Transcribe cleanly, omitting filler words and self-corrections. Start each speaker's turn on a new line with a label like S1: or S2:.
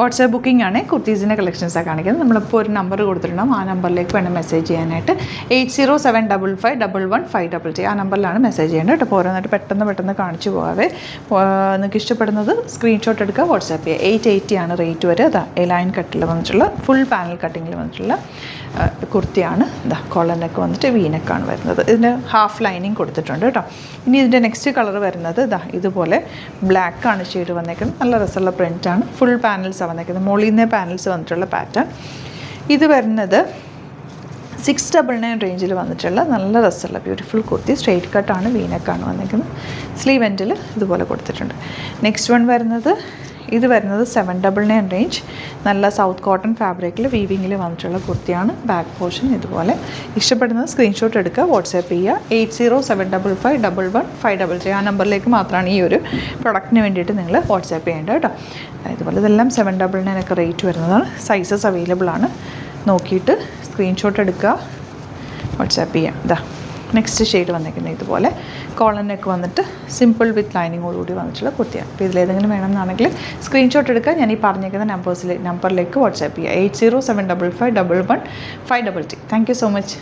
S1: WhatsApp booking ആണ്. കുർത്തീസിൻ്റെ കളക്ഷൻസാണ് കാണിക്കുന്നത്. നമ്മളിപ്പോൾ ഒരു നമ്പർ കൊടുത്തിട്ടുണ്ടാകും, ആ നമ്പറിലേക്ക് വേണം മെസ്സേജ് ചെയ്യാനായിട്ട്. 8075551533 ആ നമ്പറിലാണ് മെസ്സേജ് ചെയ്യേണ്ടത് കേട്ടോ. അപ്പോൾ ഓരോന്നായിട്ട് പെട്ടെന്ന് കാണിച്ചു പോകാതെ നിങ്ങൾക്ക് ഇഷ്ടപ്പെടുന്നത് സ്ക്രീൻഷോട്ട് എടുക്കുക, വാട്സാപ്പ് ചെയ്യുക. 880 ആണ് റേറ്റ് വരെ. അതാ ലൈൻ കട്ടിൽ വന്നിട്ടുള്ള ഫുൾ പാനൽ കട്ടിങ്ങിൽ വന്നിട്ടുള്ള കുർത്തിയാണ്. ഇതാ കോളറിനൊക്കെ വന്നിട്ട് വീനക്കാണ് വരുന്നത്. ഇതിന് ഹാഫ് ലൈനിങ് കൊടുത്തിട്ടുണ്ട് കേട്ടോ. ഇനി ഇതിൻ്റെ നെക്സ്റ്റ് കളർ വരുന്നത് ഇതാ ഇതുപോലെ ബ്ലാക്കാണ് ഷെയ്ഡ് വന്നേക്കുന്നത്. നല്ല രസമുള്ള പ്രിൻ്റാണ്. ഫുൾ പാനൽസാണ് വന്നേക്കുന്നത്. മുകളിൽ നിന്ന് പാനൽസ് വന്നിട്ടുള്ള പാറ്റേൺ. ഇത് വരുന്നത് 699 റേഞ്ചിൽ വന്നിട്ടുള്ള നല്ല രസമുള്ള ബ്യൂട്ടിഫുൾ കുർത്തി. സ്ട്രെയിറ്റ് കട്ടാണ്, വീനക്കാണ് വന്നിരിക്കുന്നത്. സ്ലീവ് എൻഡിൽ ഇതുപോലെ കൊടുത്തിട്ടുണ്ട്. നെക്സ്റ്റ് വൺ വരുന്നത് 799 റേഞ്ച്. നല്ല സൗത്ത് കോട്ടൺ ഫാബ്രിക്കിൽ വീവിങ്ങിൽ വന്നിട്ടുള്ള കുർത്തിയാണ്. ബാക്ക് പോർഷൻ ഇതുപോലെ. ഇഷ്ടപ്പെടുന്നത് സ്ക്രീൻഷോട്ട് എടുക്കുക, വാട്സാപ്പ് ചെയ്യുക. 8075551533 ആ നമ്പറിലേക്ക് മാത്രമാണ് ഈ ഒരു പ്രൊഡക്റ്റിന് വേണ്ടിയിട്ട് നിങ്ങൾ വാട്സാപ്പ് ചെയ്യേണ്ടത് കേട്ടോ. ഇതുപോലെ ഇതെല്ലാം 799 ഒക്കെ റേറ്റ് വരുന്നതാണ്. സൈസസ് അവൈലബിൾ ആണ്. നോക്കിയിട്ട് സ്ക്രീൻഷോട്ട് എടുക്കുക, വാട്സാപ്പ് ചെയ്യാം. ഇതാ നെക്സ്റ്റ് ഷെയ്ഡ് വന്നിരിക്കുന്നത് ഇതുപോലെ കോളനൊക്കെ വന്നിട്ട് സിമ്പിൾ വിത്ത് ലൈനിങ്ങോടുകൂടി വന്നിട്ടുള്ള കുർത്തിയാണ്. അപ്പോൾ ഇതിലേതെങ്കിലും വേണമെന്നാണെങ്കിൽ സ്ക്രീൻഷോട്ട് എടുക്കുക. ഞാൻ ഈ പറഞ്ഞിരിക്കുന്ന നമ്പറിലേക്ക് വാട്സാപ്പ് ചെയ്യുക. 8075551533. Thank you so much.